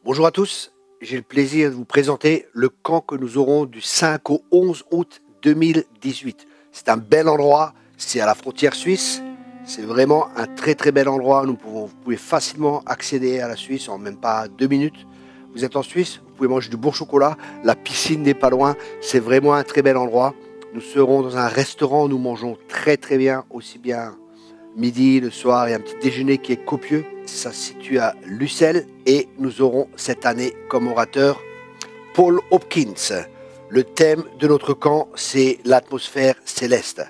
Bonjour à tous, j'ai le plaisir de vous présenter le camp que nous aurons du 5 au 11 août 2018. C'est un bel endroit, c'est à la frontière suisse, c'est vraiment un très bel endroit. Vous pouvez facilement accéder à la Suisse en même pas 2 minutes. Vous êtes en Suisse, vous pouvez manger du bon chocolat, la piscine n'est pas loin, c'est vraiment un très bel endroit. Nous serons dans un restaurant où nous mangeons très bien, aussi bien midi, le soir, il y a un petit déjeuner qui est copieux. Ça se situe à Lucelle et nous aurons cette année comme orateur Paul Hopkins. Le thème de notre camp, c'est l'atmosphère céleste.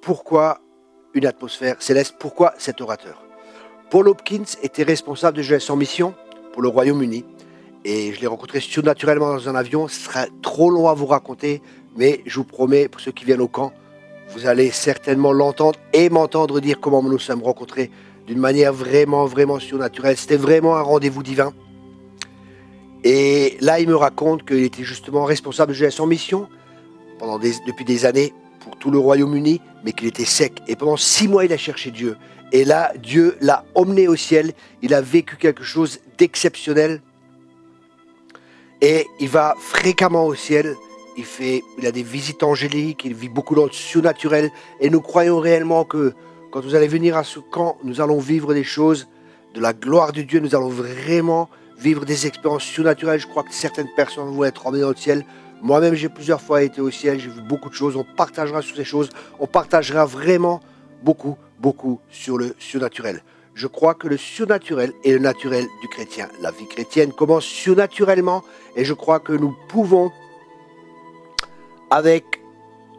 Pourquoi une atmosphère céleste? Pourquoi cet orateur? Paul Hopkins était responsable de Jeunesse en mission pour le Royaume-Uni et je l'ai rencontré surnaturellement dans un avion. Ce sera trop long à vous raconter, mais je vous promets, pour ceux qui viennent au camp, vous allez certainement l'entendre et m'entendre dire comment nous nous sommes rencontrés d'une manière vraiment surnaturelle. C'était vraiment un rendez-vous divin. Et là, il me raconte qu'il était justement responsable de Jeunesse en mission depuis des années pour tout le Royaume-Uni, mais qu'il était sec. Et pendant 6 mois, il a cherché Dieu. Et là, Dieu l'a emmené au ciel. Il a vécu quelque chose d'exceptionnel. Et il va fréquemment au ciel. Il a des visites angéliques, il vit beaucoup dans le surnaturel. Et nous croyons réellement que quand vous allez venir à ce camp, nous allons vivre des choses de la gloire de Dieu. Nous allons vraiment vivre des expériences surnaturelles. Je crois que certaines personnes vont être emmenées dans le ciel. Moi-même, j'ai plusieurs fois été au ciel. J'ai vu beaucoup de choses. On partagera sur ces choses. On partagera vraiment beaucoup sur le surnaturel. Je crois que le surnaturel est le naturel du chrétien. La vie chrétienne commence surnaturellement. Et je crois que nous pouvons,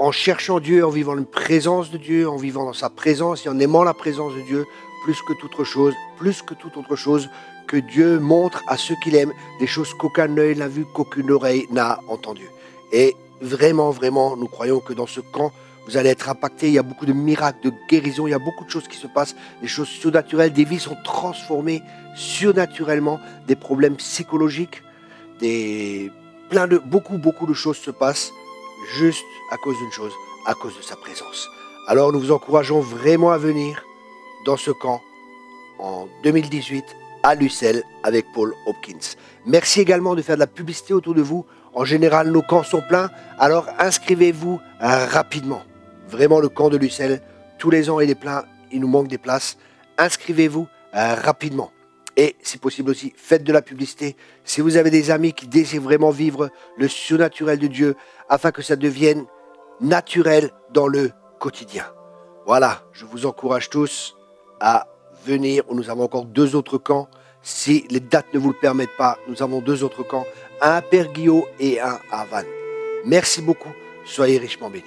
en cherchant Dieu, en vivant une présence de Dieu, en vivant dans sa présence et en aimant la présence de Dieu, plus que toute autre chose, que Dieu montre à ceux qu'il aime des choses qu'aucun œil n'a vues, qu'aucune oreille n'a entendues. Et vraiment, nous croyons que dans ce camp, vous allez être impactés. Il y a beaucoup de miracles, de guérisons, il y a beaucoup de choses qui se passent, des choses surnaturelles, des vies sont transformées surnaturellement, des problèmes psychologiques, beaucoup de choses se passent juste à cause d'une chose, à cause de sa présence. Alors nous vous encourageons vraiment à venir dans ce camp en 2018 à Lucelle avec Paul Hopkins. Merci également de faire de la publicité autour de vous. En général, nos camps sont pleins, alors inscrivez-vous rapidement. Vraiment, le camp de Lucelle, tous les ans, il est plein, il nous manque des places. Inscrivez-vous rapidement. Et, si possible aussi, faites de la publicité. Si vous avez des amis qui désirent vraiment vivre le surnaturel de Dieu, afin que ça devienne naturel dans le quotidien. Voilà, je vous encourage tous à venir. Nous avons encore 2 autres camps. Si les dates ne vous le permettent pas, nous avons 2 autres camps. Un à Père Guillaume et un à Vannes. Merci beaucoup. Soyez richement bénis.